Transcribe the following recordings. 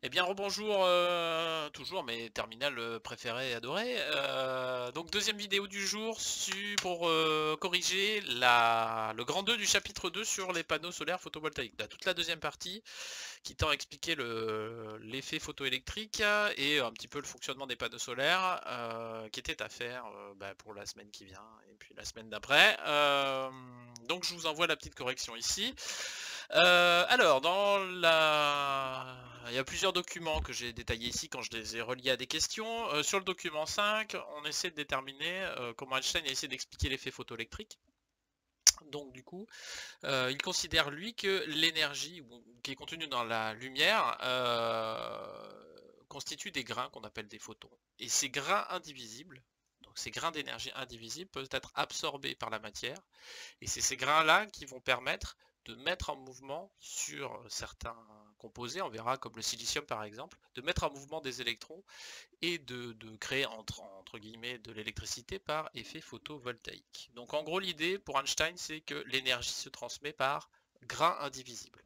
Eh bien rebonjour, toujours mes terminales préférées et adorées. Donc deuxième vidéo du jour pour corriger le grand 2 du chapitre 2 sur les panneaux solaires photovoltaïques. Là, toute la deuxième partie qui tend à expliquer l'effet photoélectrique et un petit peu le fonctionnement des panneaux solaires qui était à faire pour la semaine qui vient et puis la semaine d'après. Donc je vous envoie la petite correction ici. Alors, il y a plusieurs documents que j'ai détaillés ici quand je les ai reliés à des questions. Sur le document 5, on essaie de déterminer comment Einstein a essayé d'expliquer l'effet photoélectrique. Donc du coup, il considère lui que l'énergie qui est contenue dans la lumière constitue des grains qu'on appelle des photons. Et ces grains indivisibles, donc ces grains d'énergie indivisibles, peuvent être absorbés par la matière et c'est ces grains-là qui vont permettre de mettre en mouvement sur certains composés, on verra comme le silicium par exemple, de mettre en mouvement des électrons et de créer entre guillemets de l'électricité par effet photovoltaïque. Donc en gros l'idée pour Einstein c'est que l'énergie se transmet par grains indivisibles.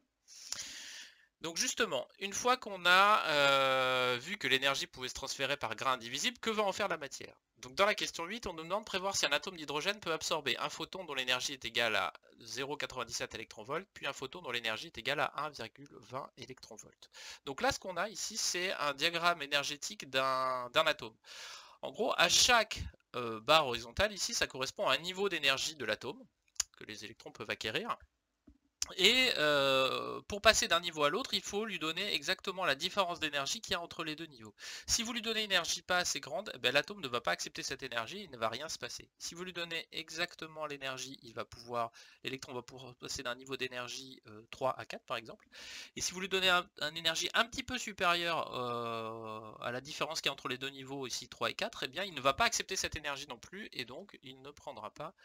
Donc justement, une fois qu'on a vu que l'énergie pouvait se transférer par grains indivisibles, que va en faire la matière? Donc dans la question 8, on nous demande de prévoir si un atome d'hydrogène peut absorber un photon dont l'énergie est égale à 0,97 électronvolts, puis un photon dont l'énergie est égale à 1,20 électronvolts. Donc là, ce qu'on a ici, c'est un diagramme énergétique d'un atome. En gros, à chaque barre horizontale, ici, ça correspond à un niveau d'énergie de l'atome que les électrons peuvent acquérir. Et pour passer d'un niveau à l'autre, il faut lui donner exactement la différence d'énergie qu'il y a entre les deux niveaux. Si vous lui donnez une énergie pas assez grande, ben, l'atome ne va pas accepter cette énergie, il ne va rien se passer. Si vous lui donnez exactement l'énergie, l'électron va pouvoir passer d'un niveau d'énergie 3 à 4 par exemple. Et si vous lui donnez une énergie un petit peu supérieure à la différence qu'il y a entre les deux niveaux, ici 3 et 4, eh bien il ne va pas accepter cette énergie non plus, et donc il ne prendra pas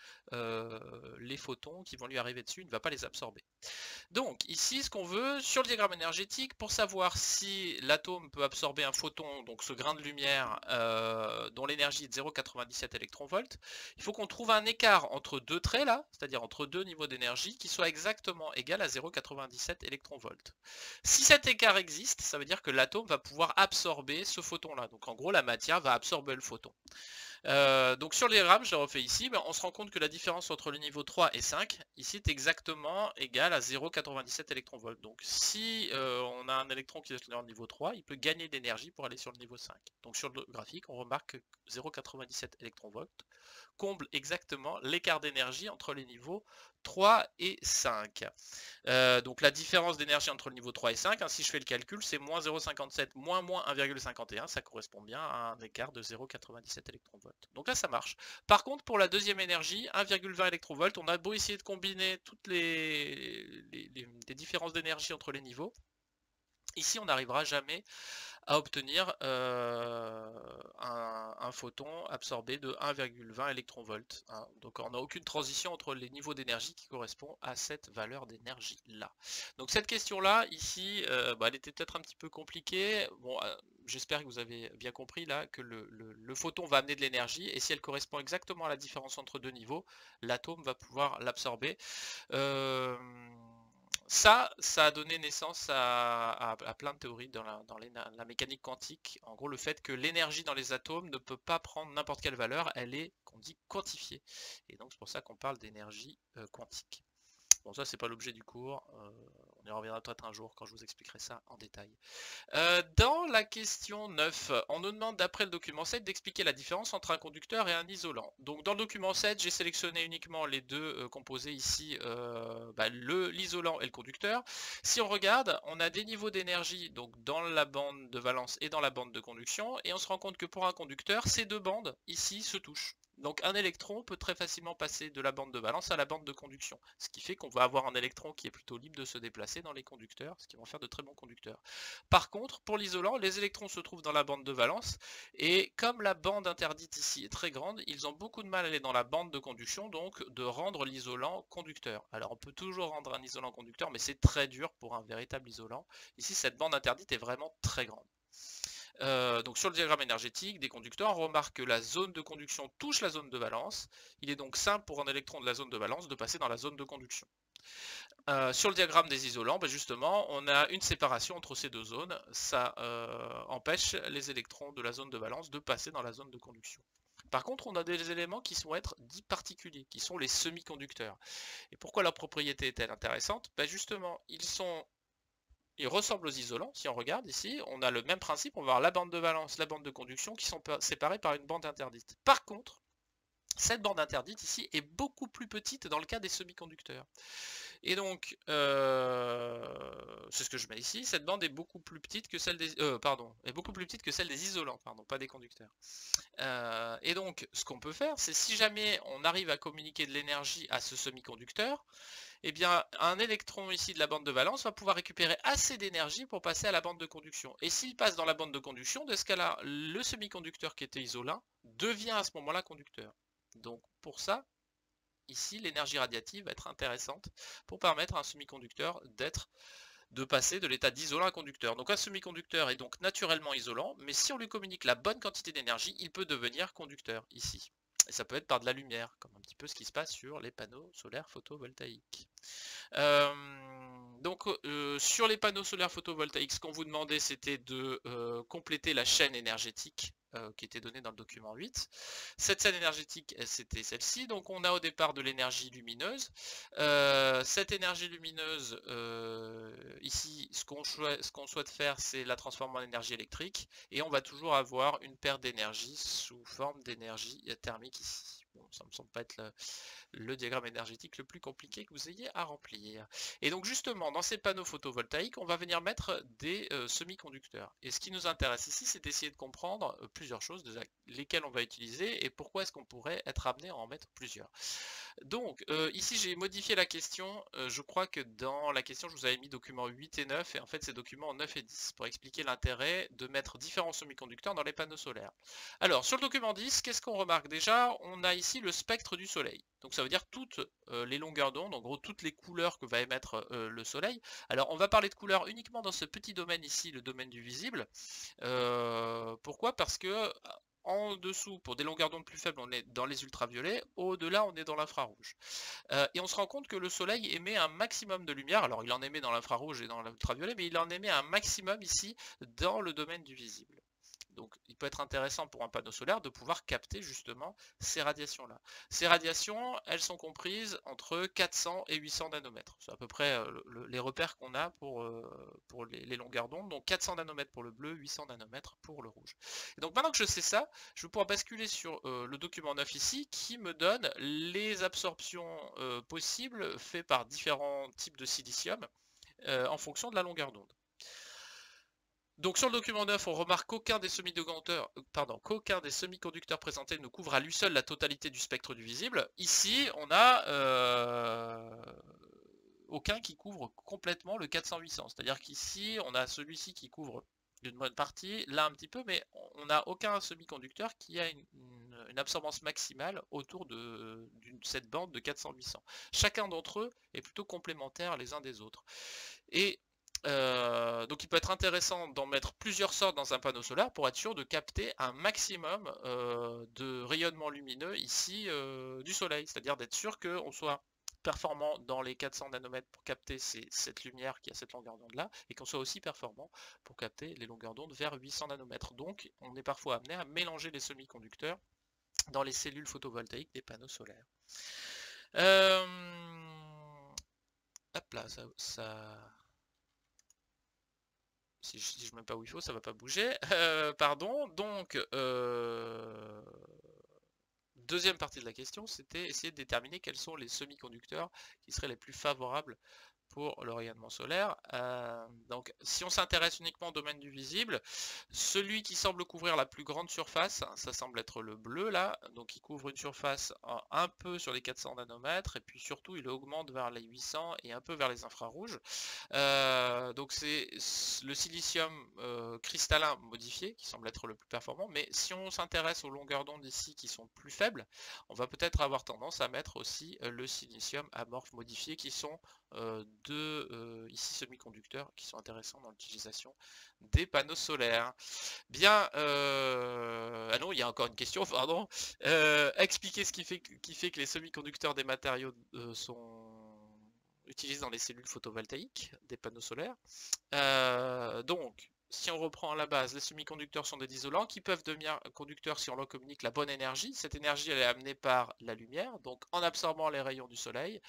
les photons qui vont lui arriver dessus, il ne va pas les absorber. Donc ici, ce qu'on veut, sur le diagramme énergétique, pour savoir si l'atome peut absorber un photon, donc ce grain de lumière dont l'énergie est de 0,97 électronvolts, il faut qu'on trouve un écart entre deux traits là, c'est-à-dire entre deux niveaux d'énergie, qui soit exactement égal à 0,97 électronvolts. Si cet écart existe, ça veut dire que l'atome va pouvoir absorber ce photon-là. Donc en gros, la matière va absorber le photon. Donc sur le diagramme, je le refais ici, on se rend compte que la différence entre le niveau 3 et 5, ici, est exactement égale à 0,97 électronvolts. Donc si on a un électron qui est au niveau 3, il peut gagner de l'énergie pour aller sur le niveau 5. Donc sur le graphique, on remarque que 0,97 électronvolts comble exactement l'écart d'énergie entre les niveaux 3 et 5. Donc la différence d'énergie entre le niveau 3 et 5, hein, si je fais le calcul, c'est moins 0,57 moins 1,51, ça correspond bien à un écart de 0,97 électronvolts. Donc là ça marche. Par contre pour la deuxième énergie, 1,20 électronvolts, on a beau essayer de combiner toutes les différences d'énergie entre les niveaux, ici on n'arrivera jamais à obtenir un photon absorbé de 1,20 électronvolts. Hein. Donc on n'a aucune transition entre les niveaux d'énergie qui correspond à cette valeur d'énergie là. Donc cette question là ici, elle était peut-être un petit peu compliquée. Bon, j'espère que vous avez bien compris là que le photon va amener de l'énergie et si elle correspond exactement à la différence entre deux niveaux, l'atome va pouvoir l'absorber. Ça a donné naissance à plein de théories dans la mécanique quantique. En gros, le fait que l'énergie dans les atomes ne peut pas prendre n'importe quelle valeur, elle est, qu'on dit, quantifiée. Et donc, c'est pour ça qu'on parle d'énergie quantique. Bon, ça, c'est pas l'objet du cours. On y reviendra peut-être un jour quand je vous expliquerai ça en détail. Dans la question 9, on nous demande d'après le document 7 d'expliquer la différence entre un conducteur et un isolant. Donc dans le document 7, j'ai sélectionné uniquement les deux composés ici, l'isolant et le conducteur. Si on regarde, on a des niveaux d'énergie donc dans la bande de valence et dans la bande de conduction, et on se rend compte que pour un conducteur, ces deux bandes ici se touchent. Donc un électron peut très facilement passer de la bande de valence à la bande de conduction, ce qui fait qu'on va avoir un électron qui est plutôt libre de se déplacer dans les conducteurs, ce qui va en faire de très bons conducteurs. Par contre, pour l'isolant, les électrons se trouvent dans la bande de valence, et comme la bande interdite ici est très grande, ils ont beaucoup de mal à aller dans la bande de conduction, donc de rendre l'isolant conducteur. Alors on peut toujours rendre un isolant conducteur, mais c'est très dur pour un véritable isolant. Ici, cette bande interdite est vraiment très grande. Donc sur le diagramme énergétique des conducteurs, on remarque que la zone de conduction touche la zone de valence. Il est donc simple pour un électron de la zone de valence de passer dans la zone de conduction. Sur le diagramme des isolants, justement, on a une séparation entre ces deux zones. Ça empêche les électrons de la zone de valence de passer dans la zone de conduction. Par contre, on a des éléments qui vont être dits particuliers, qui sont les semi-conducteurs. Et pourquoi leur propriété est-elle intéressante? Justement, ils ressemblent aux isolants. Si on regarde ici, on a le même principe. On va avoir la bande de valence, la bande de conduction qui sont séparées par une bande interdite. Par contre, cette bande interdite ici est beaucoup plus petite dans le cas des semi-conducteurs. Et donc, c'est ce que je mets ici, cette bande est beaucoup plus petite que celle des, est beaucoup plus petite que celle des isolants, pas des conducteurs. Et donc, ce qu'on peut faire, c'est si jamais on arrive à communiquer de l'énergie à ce semi-conducteur, eh bien, un électron ici de la bande de valence va pouvoir récupérer assez d'énergie pour passer à la bande de conduction. Et s'il passe dans la bande de conduction, dans ce cas-là, le semi-conducteur qui était isolant devient à ce moment-là conducteur. Donc, pour ça, ici, l'énergie radiative va être intéressante pour permettre à un semi-conducteur de passer de l'état d'isolant à conducteur. Donc un semi-conducteur est donc naturellement isolant, mais si on lui communique la bonne quantité d'énergie, il peut devenir conducteur ici. Et ça peut être par de la lumière, comme un petit peu ce qui se passe sur les panneaux solaires photovoltaïques. Sur les panneaux solaires photovoltaïques, ce qu'on vous demandait, c'était de compléter la chaîne énergétique qui était donnée dans le document 8. Cette chaîne énergétique, c'était celle-ci. Donc on a au départ de l'énergie lumineuse. Cette énergie lumineuse, ici, ce qu'on souhaite faire, c'est la transformer en énergie électrique. Et on va toujours avoir une paire d'énergie sous forme d'énergie thermique ici. Bon, ça me semble pas être le diagramme énergétique le plus compliqué que vous ayez à remplir. Et donc justement, dans ces panneaux photovoltaïques, on va venir mettre des semi-conducteurs. Et ce qui nous intéresse ici, c'est d'essayer de comprendre plusieurs choses, déjà lesquelles on va utiliser et pourquoi est-ce qu'on pourrait être amené à en mettre plusieurs. Donc ici j'ai modifié la question, je crois que dans la question je vous avais mis documents 8 et 9 et en fait c'est documents 9 et 10 pour expliquer l'intérêt de mettre différents semi-conducteurs dans les panneaux solaires. Alors sur le document 10, qu'est-ce qu'on remarque? Déjà on a ici le spectre du soleil, donc ça veut dire toutes les longueurs d'onde, en gros toutes les couleurs que va émettre le soleil. Alors on va parler de couleurs uniquement dans ce petit domaine ici, le domaine du visible. Pourquoi? Parce que en dessous, pour des longueurs d'onde plus faibles, on est dans les ultraviolets, au-delà, on est dans l'infrarouge. Et on se rend compte que le soleil émet un maximum de lumière, alors il en émet dans l'infrarouge et dans l'ultraviolet, mais il en émet un maximum ici dans le domaine du visible. Donc il peut être intéressant pour un panneau solaire de pouvoir capter justement ces radiations-là. Ces radiations, elles sont comprises entre 400 et 800 nanomètres. C'est à peu près les repères qu'on a pour les longueurs d'onde. Donc 400 nanomètres pour le bleu, 800 nanomètres pour le rouge. Et donc maintenant que je sais ça, je vais pouvoir basculer sur le document 9 ici qui me donne les absorptions possibles faites par différents types de silicium en fonction de la longueur d'onde. Donc sur le document 9, on remarque qu'aucun des semi-conducteurs présentés ne couvre à lui seul la totalité du spectre du visible. Ici, on a aucun qui couvre complètement le 400-800. C'est-à-dire qu'ici, on a celui-ci qui couvre d'une bonne partie, là un petit peu, mais on n'a aucun semi-conducteur qui a une absorbance maximale autour de cette bande de 400-800. Chacun d'entre eux est plutôt complémentaire les uns des autres. Et donc il peut être intéressant d'en mettre plusieurs sortes dans un panneau solaire pour être sûr de capter un maximum de rayonnement lumineux ici du soleil, c'est-à-dire d'être sûr qu'on soit performant dans les 400 nanomètres pour capter cette lumière qui a cette longueur d'onde là, et qu'on soit aussi performant pour capter les longueurs d'onde vers 800 nanomètres. Donc on est parfois amené à mélanger les semi-conducteurs dans les cellules photovoltaïques des panneaux solaires. Hop là, si je ne mets pas où il faut, ça va pas bouger. Pardon. Donc, deuxième partie de la question, c'était essayer de déterminer quels sont les semi-conducteurs qui seraient les plus favorables pour le rayonnement solaire. Donc si on s'intéresse uniquement au domaine du visible, celui qui semble couvrir la plus grande surface, ça semble être le bleu là, donc il couvre une surface un peu sur les 400 nanomètres et puis surtout il augmente vers les 800 et un peu vers les infrarouges. Donc c'est le silicium cristallin modifié qui semble être le plus performant, mais si on s'intéresse aux longueurs d'onde ici qui sont plus faibles, on va peut-être avoir tendance à mettre aussi le silicium amorphe modifié qui sont ici semi-conducteurs qui sont intéressants dans l'utilisation des panneaux solaires. Bien, ah non, il y a encore une question, pardon. Expliquer ce qui fait que les semi-conducteurs des matériaux sont utilisés dans les cellules photovoltaïques des panneaux solaires. Donc, si on reprend à la base, les semi-conducteurs sont des isolants qui peuvent devenir conducteurs si on leur communique la bonne énergie. Cette énergie, elle est amenée par la lumière, donc en absorbant les rayons du soleil,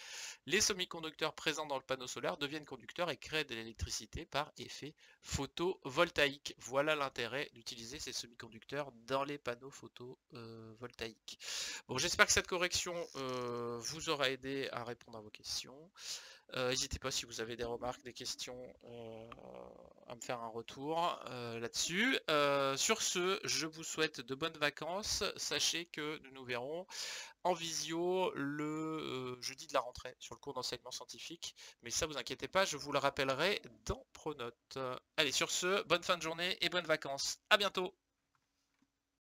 les semi-conducteurs présents dans le panneau solaire deviennent conducteurs et créent de l'électricité par effet photovoltaïque. Voilà l'intérêt d'utiliser ces semi-conducteurs dans les panneaux photovoltaïques. Bon, j'espère que cette correction vous aura aidé à répondre à vos questions. N'hésitez pas si vous avez des remarques, des questions à me faire un retour là-dessus. Sur ce, je vous souhaite de bonnes vacances. Sachez que nous nous verrons en visio le jeudi de la rentrée sur le cours d'enseignement scientifique. Mais ça, vous inquiétez pas, je vous le rappellerai dans Pronote. Allez, sur ce, bonne fin de journée et bonnes vacances. À bientôt.